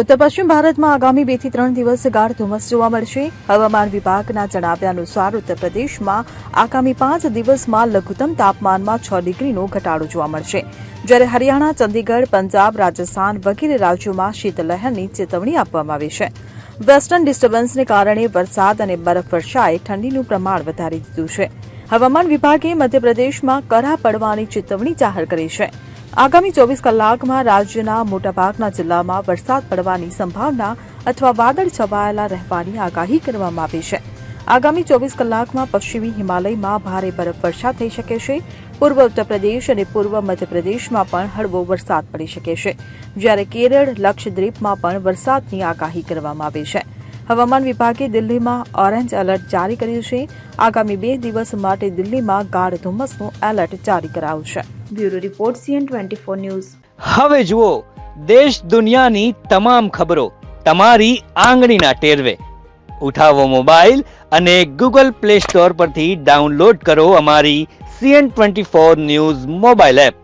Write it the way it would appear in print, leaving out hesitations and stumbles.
ઉત્તર પશ્ચિમ ભારતમાં આગામી 2 થી 3 દિવસ ગાઢ ધુમ્મસ જોવા મળશે. હવામાન વિભાગના જણાવ્યા અનુસાર ઉત્તર પ્રદેશમાં આગામી 5 દિવસમાં લઘુત્તમ તાપમાનમાં 6 ડિગ્રીનો ઘટાડો જોવા મળશે, જ્યારે હરિયાણા, ચંદીગઢ, પંજાબ, રાજસ્થાન વગેરે રાજ્યોમાં શીતલહેરની ચેતવણી આપવામાં આવી છે. વેસ્ટર્ન ડિસ્ટર્બન્સને કારણે વરસાદ અને બરફવર્ષાએ ઠંડીનું પ્રમાણ વધારી દીધું છે. હવામાન વિભાગે મધ્યપ્રદેશમાં કરા પડવાની ચેતવણી જાહેર કરી છે. આગામી 24 કલાકમાં રાજ્યના મોટાભાગના જિલ્લામાં વરસાદ પડવાની સંભાવના અથવા વાદળ છવાયેલા રહેવાની આગાહી કરવામાં આવી છે. આગામી 24 કલાકમાં પશ્ચિમી હિમાલયમાં ભારે બરફવર્ષા થઈ શકે છે. પૂર્વ ઉત્તર પ્રદેશ અને પૂર્વ મધ્યપ્રદેશમાં પણ હળવો વરસાદ પડી શકે છે, જ્યારે કેરળ, લક્ષદ્વીપમાં પણ વરસાદની આગાહી કરવામાં આવી છે. હવામાન વિભાગે દિલ્હીમાં ઓરેન્જ એલર્ટ જારી કર્યું છે. આગામી 2 દિવસ માટે દિલ્હીમાં ગાઢ ધુમ્મસનું એલર્ટ જારી કરાયું છે. Bureau report CN24 news. હવે જુઓ દેશ દુનિયાની તમામ ખબરો તમારી આંગળીના ટેરવે. ઉઠાવો મોબાઈલ અને Google Play Store પરથી ડાઉનલોડ કરો અમારી CN24 ન્યૂઝ મોબાઈલ એપ.